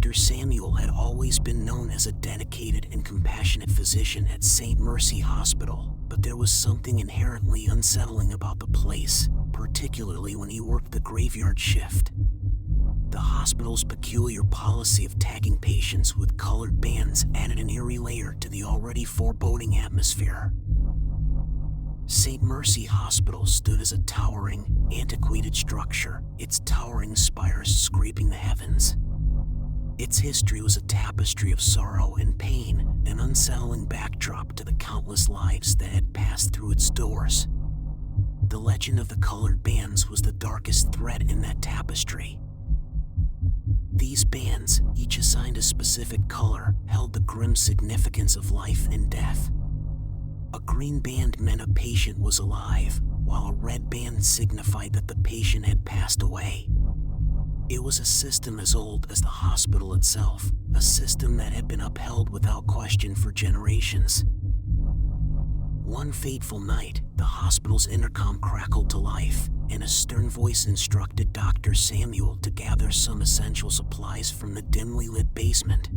Dr. Samuel had always been known as a dedicated and compassionate physician at St. Mercy Hospital, but there was something inherently unsettling about the place, particularly when he worked the graveyard shift. The hospital's peculiar policy of tagging patients with colored bands added an eerie layer to the already foreboding atmosphere. St. Mercy Hospital stood as a towering, antiquated structure, its towering spires scraping the heavens. Its history was a tapestry of sorrow and pain, an unsettling backdrop to the countless lives that had passed through its doors. The legend of the colored bands was the darkest thread in that tapestry. These bands, each assigned a specific color, held the grim significance of life and death. A green band meant a patient was alive, while a red band signified that the patient had passed away. It was a system as old as the hospital itself, a system that had been upheld without question for generations. One fateful night, the hospital's intercom crackled to life, and a stern voice instructed Dr. Samuel to gather some essential supplies from the dimly lit basement.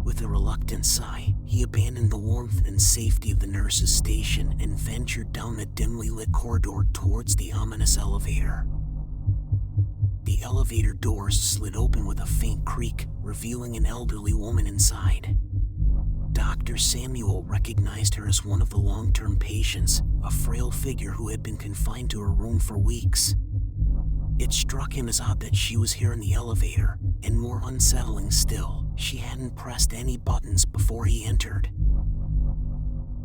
With a reluctant sigh, he abandoned the warmth and safety of the nurse's station and ventured down the dimly lit corridor towards the ominous elevator. The elevator doors slid open with a faint creak, revealing an elderly woman inside. Dr. Samuel recognized her as one of the long-term patients, a frail figure who had been confined to her room for weeks. It struck him as odd that she was here in the elevator, and more unsettling still, she hadn't pressed any buttons before he entered.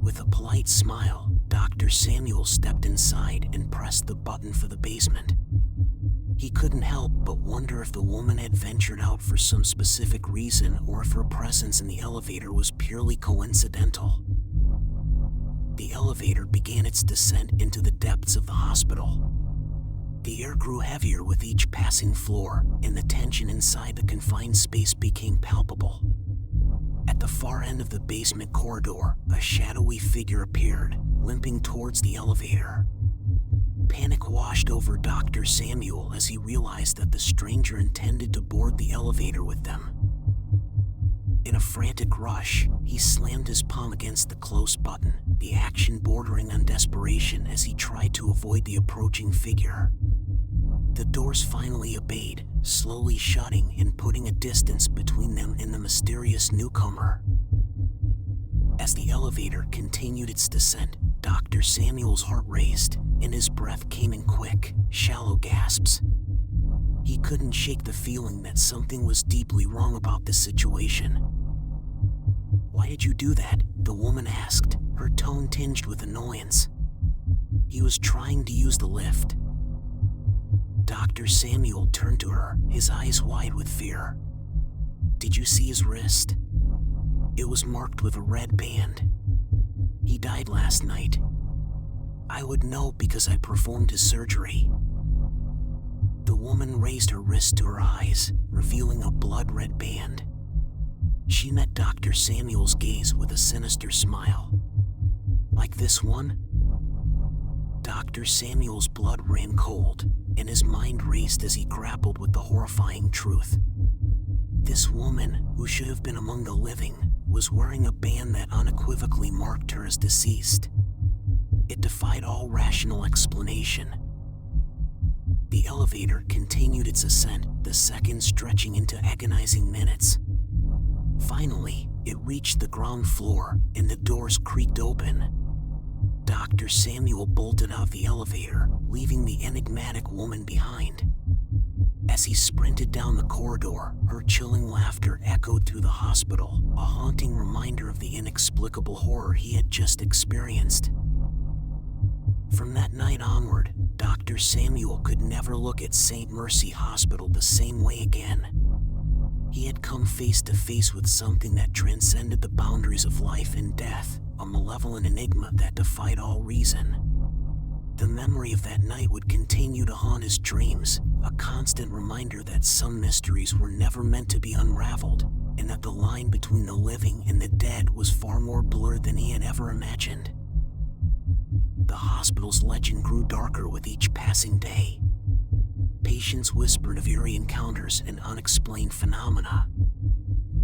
With a polite smile, Dr. Samuel stepped inside and pressed the button for the basement. He couldn't help but wonder if the woman had ventured out for some specific reason or if her presence in the elevator was purely coincidental. The elevator began its descent into the depths of the hospital. The air grew heavier with each passing floor, and the tension inside the confined space became palpable. At the far end of the basement corridor, a shadowy figure appeared, limping towards the elevator. Panic washed over Dr. Samuel as he realized that the stranger intended to board the elevator with them. In a frantic rush, he slammed his palm against the close button, the action bordering on desperation as he tried to avoid the approaching figure. The doors finally obeyed, slowly shutting and putting a distance between them and the mysterious newcomer. As the elevator continued its descent, Dr. Samuel's heart raced, and his breath came in quick, shallow gasps. He couldn't shake the feeling that something was deeply wrong about this situation. "Why did you do that?" the woman asked, her tone tinged with annoyance. "He was trying to use the lift." Dr. Samuel turned to her, his eyes wide with fear. "Did you see his wrist? It was marked with a red band. He died last night. I would know because I performed his surgery." The woman raised her wrist to her eyes, revealing a blood-red band. She met Dr. Samuel's gaze with a sinister smile. "Like this one?" Dr. Samuel's blood ran cold, and his mind raced as he grappled with the horrifying truth. This woman, who should have been among the living, was wearing a band that unequivocally marked her as deceased. It defied all rational explanation. The elevator continued its ascent, the seconds stretching into agonizing minutes. Finally, it reached the ground floor, and the doors creaked open. Dr. Samuel bolted out of the elevator, leaving the enigmatic woman behind. As he sprinted down the corridor, her chilling laughter echoed through the hospital, a haunting reminder of the inexplicable horror he had just experienced. From that night onward, Dr. Samuel could never look at St. Mercy Hospital the same way again. He had come face to face with something that transcended the boundaries of life and death, a malevolent enigma that defied all reason. The memory of that night would continue to haunt his dreams, a constant reminder that some mysteries were never meant to be unraveled, and that the line between the living and the dead was far more blurred than he had ever imagined. The hospital's legend grew darker with each passing day. Patients whispered of eerie encounters and unexplained phenomena.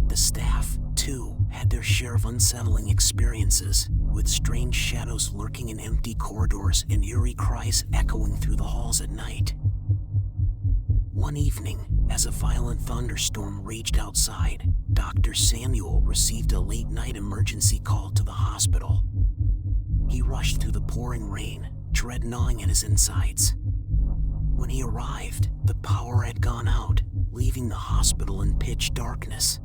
The staff, too, had their share of unsettling experiences, with strange shadows lurking in empty corridors and eerie cries echoing through the halls at night. One evening, as a violent thunderstorm raged outside, Dr. Samuel received a late-night emergency call to the hospital. He rushed through the pouring rain, dread gnawing at his insides. When he arrived, the power had gone out, leaving the hospital in pitch darkness.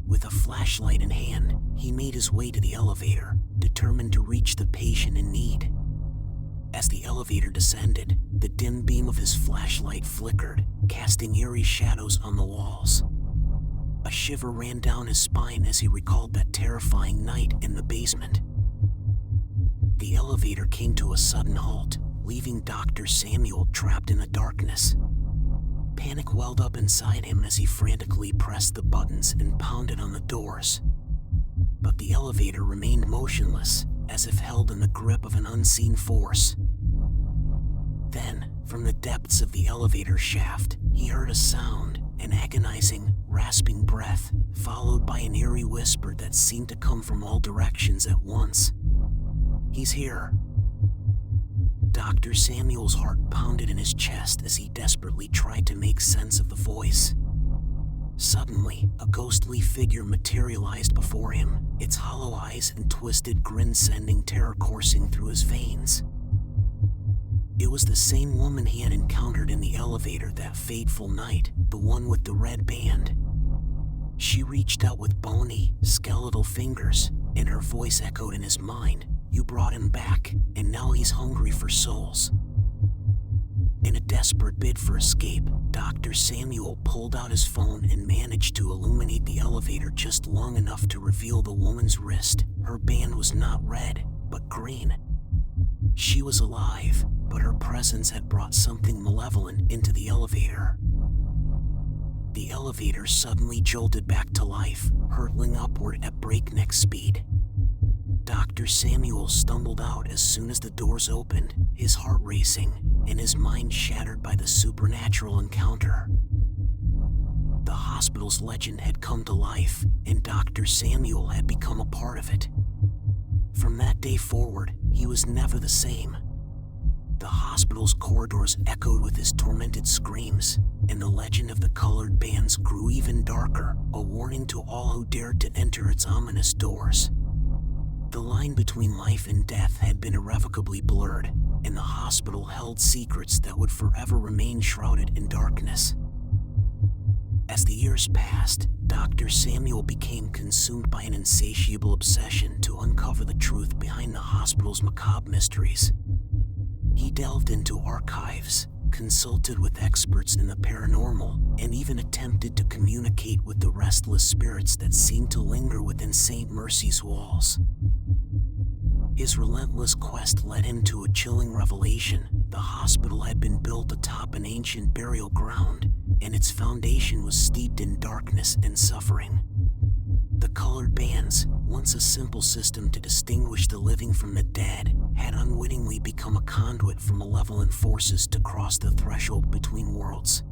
With a flashlight in hand, he made his way to the elevator, determined to reach the patient in need. As the elevator descended, the dim beam of his flashlight flickered, casting eerie shadows on the walls. A shiver ran down his spine as he recalled that terrifying night in the basement. The elevator came to a sudden halt, leaving Dr. Samuel trapped in the darkness. Panic welled up inside him as he frantically pressed the buttons and pounded on the doors. But the elevator remained motionless, as if held in the grip of an unseen force. Then, from the depths of the elevator shaft, he heard a sound, an agonizing, rasping breath, followed by an eerie whisper that seemed to come from all directions at once. "He's here." Dr. Samuel's heart pounded in his chest as he desperately tried to make sense of the voice. Suddenly, a ghostly figure materialized before him, its hollow eyes and twisted grin sending terror coursing through his veins. It was the same woman he had encountered in the elevator that fateful night, the one with the red band. She reached out with bony, skeletal fingers, and her voice echoed in his mind, "You brought him back, and now he's hungry for souls." In a desperate bid for escape, Dr. Samuel pulled out his phone and managed to illuminate the elevator just long enough to reveal the woman's wrist. Her band was not red, but green. She was alive, but her presence had brought something malevolent into the elevator. The elevator suddenly jolted back to life, hurtling upward at breakneck speed. Dr. Samuel stumbled out as soon as the doors opened, his heart racing, and his mind shattered by the supernatural encounter. The hospital's legend had come to life, and Dr. Samuel had become a part of it. From that day forward, he was never the same. The hospital's corridors echoed with his tormented screams, and the legend of the colored bands grew even darker, a warning to all who dared to enter its ominous doors. The line between life and death had been irrevocably blurred, and the hospital held secrets that would forever remain shrouded in darkness. As the years passed, Dr. Samuel became consumed by an insatiable obsession to uncover the truth behind the hospital's macabre mysteries. He delved into archives, consulted with experts in the paranormal, and even attempted to communicate with the restless spirits that seemed to linger within St. Mercy's walls. His relentless quest led him to a chilling revelation. The hospital had been built atop an ancient burial ground, and its foundation was steeped in darkness and suffering. The colored bands, once a simple system to distinguish the living from the dead, had unwittingly become a conduit for malevolent forces to cross the threshold between worlds.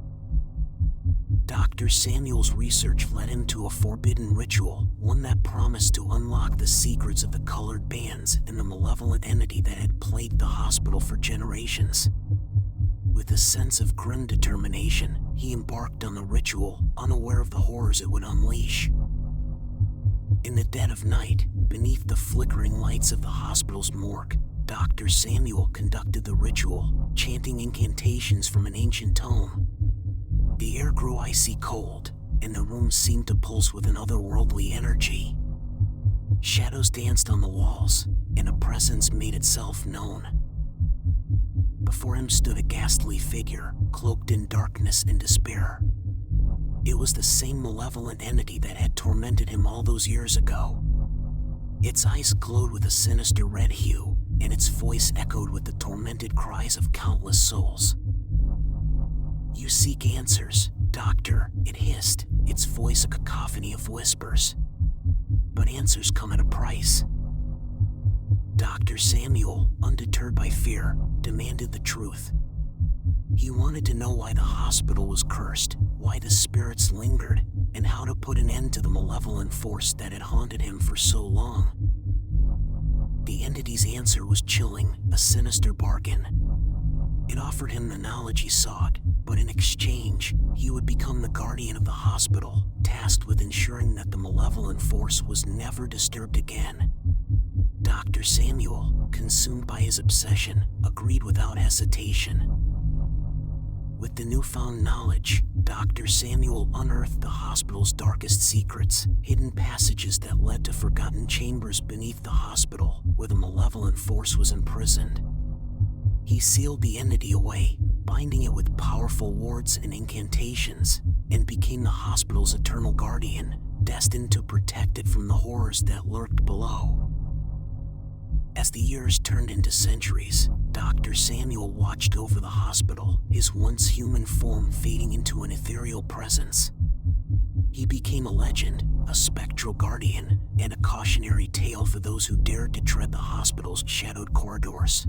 Dr. Samuel's research led him to a forbidden ritual, one that promised to unlock the secrets of the colored bands and the malevolent entity that had plagued the hospital for generations. With a sense of grim determination, he embarked on the ritual, unaware of the horrors it would unleash. In the dead of night, beneath the flickering lights of the hospital's morgue, Dr. Samuel conducted the ritual, chanting incantations from an ancient tome. The air grew icy cold, and the room seemed to pulse with an otherworldly energy. Shadows danced on the walls, and a presence made itself known. Before him stood a ghastly figure, cloaked in darkness and despair. It was the same malevolent entity that had tormented him all those years ago. Its eyes glowed with a sinister red hue, and its voice echoed with the tormented cries of countless souls. "You seek answers, Doctor," it hissed, its voice a cacophony of whispers. "But answers come at a price." Dr. Samuel, undeterred by fear, demanded the truth. He wanted to know why the hospital was cursed, why the spirits lingered, and how to put an end to the malevolent force that had haunted him for so long. The entity's answer was chilling, a sinister bargain. It offered him the knowledge he sought, but in exchange, he would become the guardian of the hospital, tasked with ensuring that the malevolent force was never disturbed again. Dr. Samuel, consumed by his obsession, agreed without hesitation. With the newfound knowledge, Dr. Samuel unearthed the hospital's darkest secrets, hidden passages that led to forgotten chambers beneath the hospital, where the malevolent force was imprisoned. He sealed the entity away, binding it with powerful wards and incantations, and became the hospital's eternal guardian, destined to protect it from the horrors that lurked below. As the years turned into centuries, Dr. Samuel watched over the hospital, his once human form fading into an ethereal presence. He became a legend, a spectral guardian, and a cautionary tale for those who dared to tread the hospital's shadowed corridors.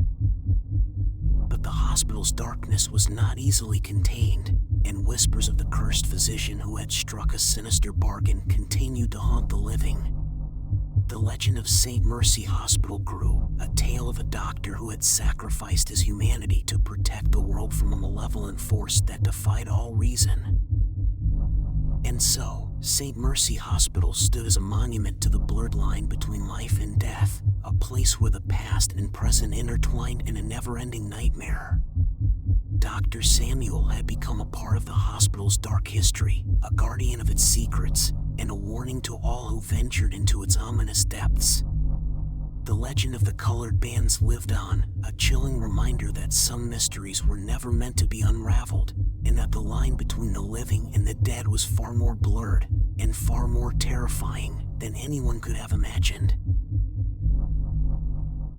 But the hospital's darkness was not easily contained, and whispers of the cursed physician who had struck a sinister bargain continued to haunt the living. The legend of St. Mercy Hospital grew, a tale of a doctor who had sacrificed his humanity to protect the world from a malevolent force that defied all reason. And so, St. Mercy Hospital stood as a monument to the blurred line between life and death, a place where the past and present intertwined in a never-ending nightmare. Dr. Samuel had become a part of the hospital's dark history, a guardian of its secrets, and a warning to all who ventured into its ominous depths. The legend of the colored bands lived on, a chilling reminder that some mysteries were never meant to be unraveled, and that the line between the living and the dead was far more blurred and far more terrifying than anyone could have imagined.